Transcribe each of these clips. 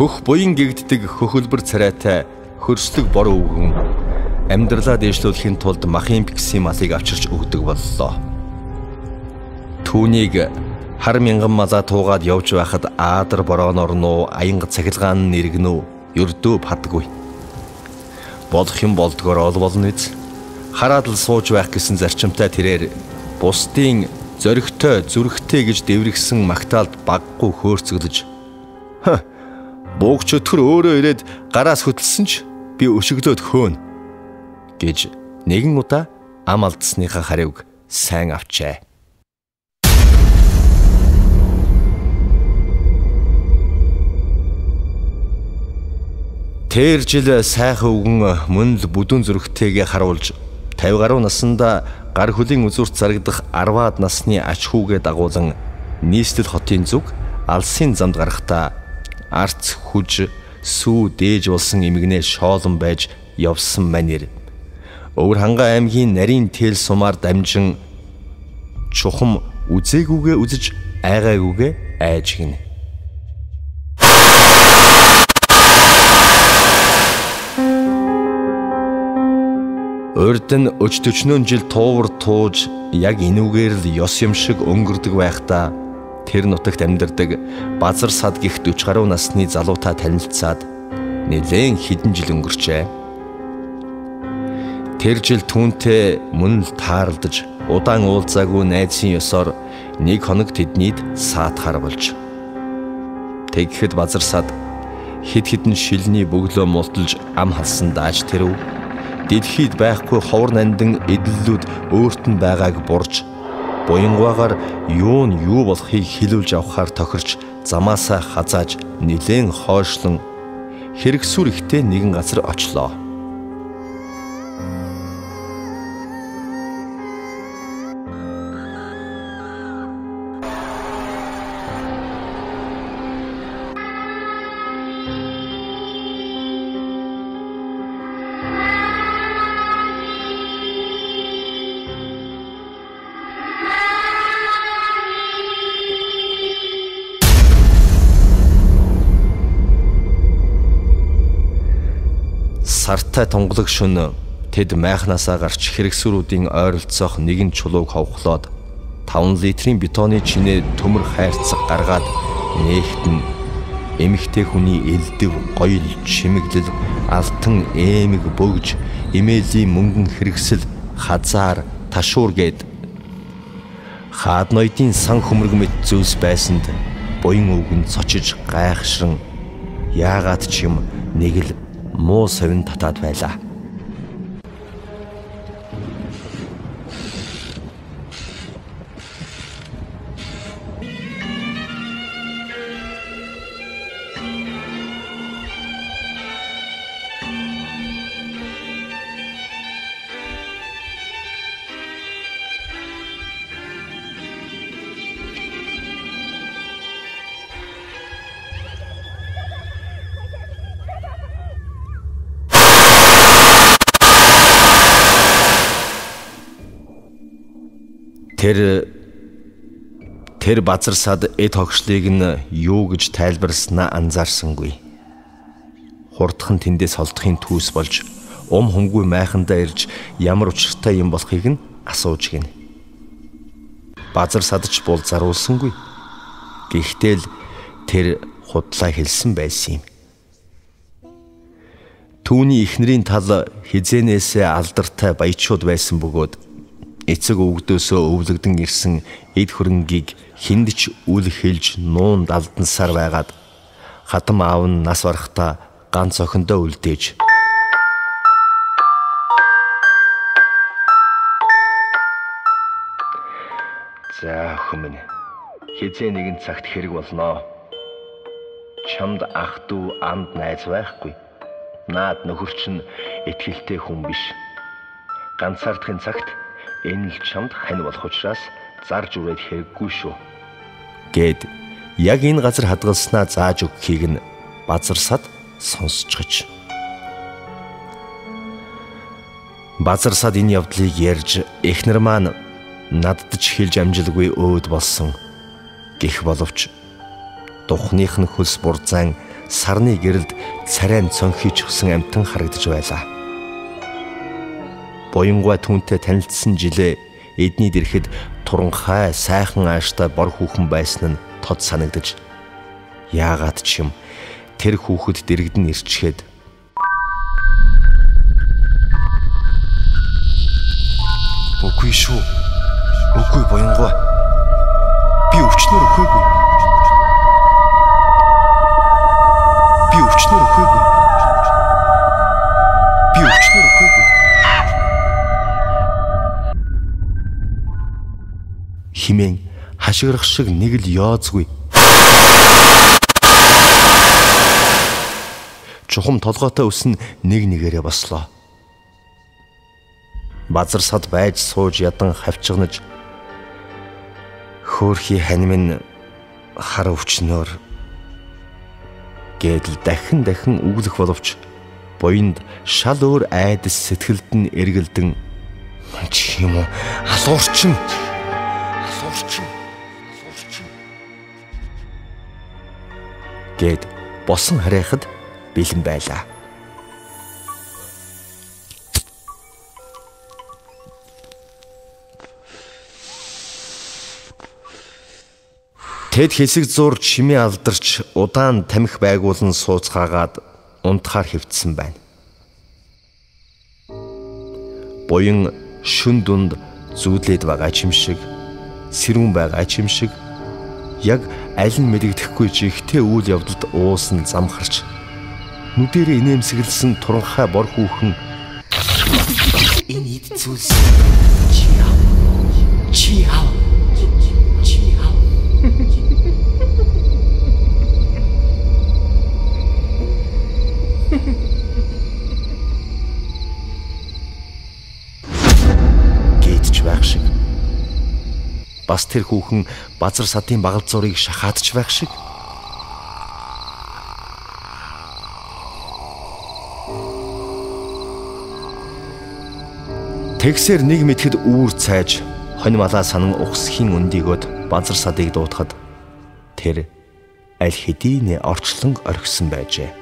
Хөх буян гэгддэг хөхөлбөр царайтай хөрслөг бор өвгөн амьдралаа дээшлүүлэхийн тулд махын биксийн малыг авчирч өгдөг боллоо. Түүнийг хар мянган малаа туугаад явж байхад аадар борооноор нуу аянга цахилгаан нэргэнүү ердөө падгүй. Болох юм болдгоор ол болно үз. Хараад л сууж байх гэсэн зарчимтай тэрээр бусдын зоригтой зүрхтэй гэж дэврэгсэн магтаалд баггүй хөөрцөглөж буугч өтгөр өөрөө ирээд гараас хөтлсөн ч би өшөглөөд хөөн гэж нэгэн удаа ам алдсныхаа хариуг сайн авчээ. Тэр жил сайхан өвгөн мөн л бүдүүн зүрхтэйгээ харуулж 50 гаруй наснда гар хөлийн үзүүрт зарагдах 10-аад насны ач хүүгээ дагуулan нийслэл хотын зүг алсын замд гарахдаа арц хүж сүү дээж болсон эмгэнээ шоолон байж явсан манер. Өвөр ханга аймгийн нарийн тэл сумаар дамжин чухам үзээгүйгээ үзэж айгаагүйгээ айж гинэ. Урд нь өчтөчнөн жил туувар тууж яг энүүгээр л ёс юм шиг өнгөрдөг байхдаа тэр нутагт амьдардаг Базар сад гих 40 гаруй насны залуутай танилцаад нэлээд хэдэн жил өнгөрчээ. Тэр жил түүнтэй мөн л таарлаж удаан уулзаагүй найзын ёсоор нэг хоног тэднийд саатахаар болж. Тэгэхэд Базар сад хэд хэдэн шилний бөглөө мулталж ам халсан дааж тэрв дэлхийд байхгүй ховор нандин эдлэлүүд өөрт нь байгааг бурж буянгаагаар юу нь юу болохыг хэлүүлж авахаар тохирч замаасаа хазааж нилээн хойшлон хэрэгсүр ихтэй нэгэн газар очлоо. Сартай тунгалаг шөнө тэд майхнасаа гарч хэрэгсүрүүдийн ойролцоох нэгэн чулууг ховхлоод 5 литрийн бетоны чинээ төмөр хайрцаг гаргаад нээхтэн эмэгтэй хүний элдэв гоёл чимэглэл алтан эмэг бөгж эмээлийн мөнгөн хэрэгсэл хазаар ташуур гээд хаад ноёдын сан хөмөрг мэт зүйлс байсанд буян өвгөн цочиж гайхшран яагаад ч юм нэг л муу совин татаад байлаа. Тэр Базар сад эд хогшлыг нь юу гэж тайлбарласнаа анзаарсангүй. Хурдхан тэндээс холдохын түүс болж хөнгүй майхандаа ирж ямар учиртай юм болохыг нь асууж гинэ. Базар сад ч бол заруулсангүй. Гэхдээ л тэр худлаа хэлсэн байсан юм. Түүний эхнэрийн тал хизээнээсээ алдартай баячууд байсан бөгөөд эцэг өвгдөөсөө өвлөгдөн ирсэн эд хөрөнгийг хүнд ч үл хэлж нуун далдансаар байгаад хатам аав нь нас барахтаа ганц охиндоо үлдээж за охин минь хизээ нэгэн цагт хэрэг болноо. Чамд ах дүү амд найз байхгүй. Наад нөхөр чинь итгэлтэй хүн биш. Ганцаардахын цагт энэ л чамд хань болох учраас зарж үрээд хэрэггүй шүү. Гэд яг энэ газар хадгалснаа зааж өгөхийг нь Базар сад сонсчихж. Базар сад энэ явдлыг ярьж эхнэр маань надад ч хэлж амжилгүй өөд болсон. Гэх боловч тухных нь хөлс бурзаан сарны гэрэлд царайн цонхиж өгсөн амтан харагдаж байлаа. Буянгаа түүнтэй танилцсан жилээ эднийд ирэхэд туранхай сайхан ааштай бор хүүхэн байсан нь тод санагдаж, яагаад ч юм тэр хүүхэд дэрэгдэн ирчгээд "Үгүй шүү. Үгүй Буянгаа. Би өвчнөр өхөөгүй. Би өвчнөр өхөөгүй. Би өвчнөр өхөөгүй." химэн хашгирах шиг нэг л яозгүй. Чухам толгойтой өснө нэг нэгээрээ бослоо. Базар сад байж сууж ядан хавчгнаж хөөрхий хань минь хар өвчнөр гэдэл дахин үглэх боловч буянд шал өөр айдас сэтгэлд нь эргэлдэн чи юм уу алуурчин гэд босон харайхад бэлэн байлаа. Тэд хэсэг зур чимээ алдарч удаан тамхи байгуулан сууцгаагаад унтахаар хэвтсэн байна. Буян шүн дунд зүүдлээд байгаа ч юм шиг, сэрүүн байгаа ч юм шиг, яг аль нь мэдэгдэхгүй жигтэй үйл явдалд уусан замхарч нүдэрээ инээмсэглсэн туранхай бор хүүхэн энэ эд зүйлс чи яав гэдж байх шиг, бас тэр хүүхэн базар садын багалзуурыг шахаадч байх шиг. Тэгсээр нэг мэтгэд үүр цайж хонь малаа санан ухсхийн өндийгөд базар садыг дуутахад тэр аль хэдийнэ орчлон орхисон байжээ.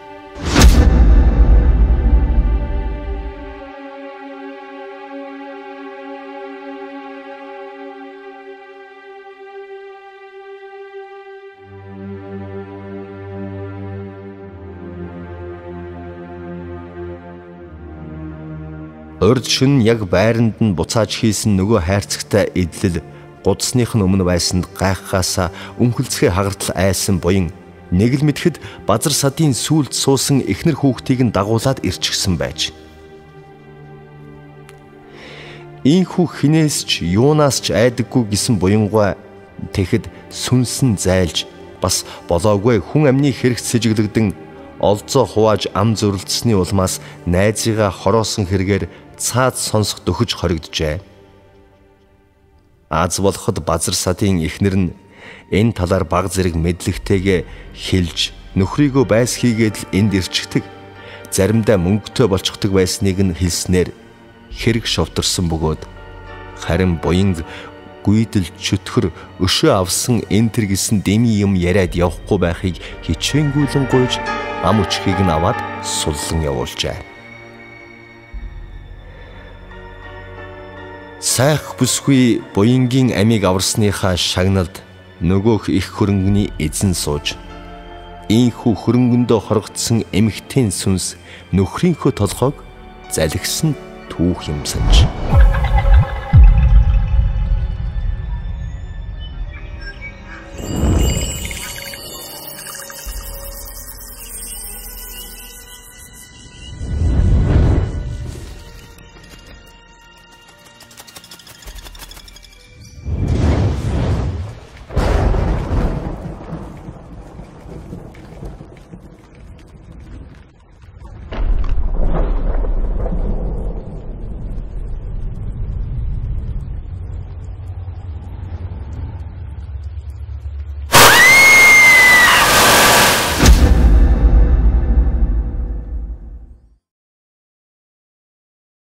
Урд шөнө яг байранд нь буцааж хийсэн нөгөө хайрцагтай эдлэл гудсных нь өмнө байсанд гайхахаасаа өнхөлцгөө хагартал айсан буян нэг л мэдхэд базар садын сүүлд суусан эхнэр хүүхдийг нь дагуулад ирчихсэн байж. Ийхүү хинээс ч юунаас ч айдаггүй гэсэн буянгаа тэгэхэд сүнсэн зайлж бас болоогүй хүн амны хэрэгт сэжиглэгдэн олзоо хувааж ам зөрлөсний улмаас найзыгаа хороосон хэрэгээр цаад сонсох дөхөж хоригджээ. Аз болоход базар садын эхнэр нь энэ талаар баг зэрэг мэдлэгтэйгээ хэлж нөхрийгөө байс хийгээд л энд ирчихдэг, заримдаа мөнгөтэй болчихдог байсныг нь хэлснээр хэрэг шовторсон бөгөөд харин буянг гүйдэл чөтгөр өшөө авсан энэ төр гэсэн дэми юм яриад явахгүй байхыг хичээнгүйлэн гуйж ам өчхийг нь аваад суллан явуулжээ. Сайх бүсгүй буянгийн амийг аварсныхаа шагналд нөгөөх их хөрөнгөний эзэн сууж ийхүү хөрөнгөндөө хоргоцсон эмэгтэй сүнс нөхрийнхөө толгойг залгисан түүх юм санаж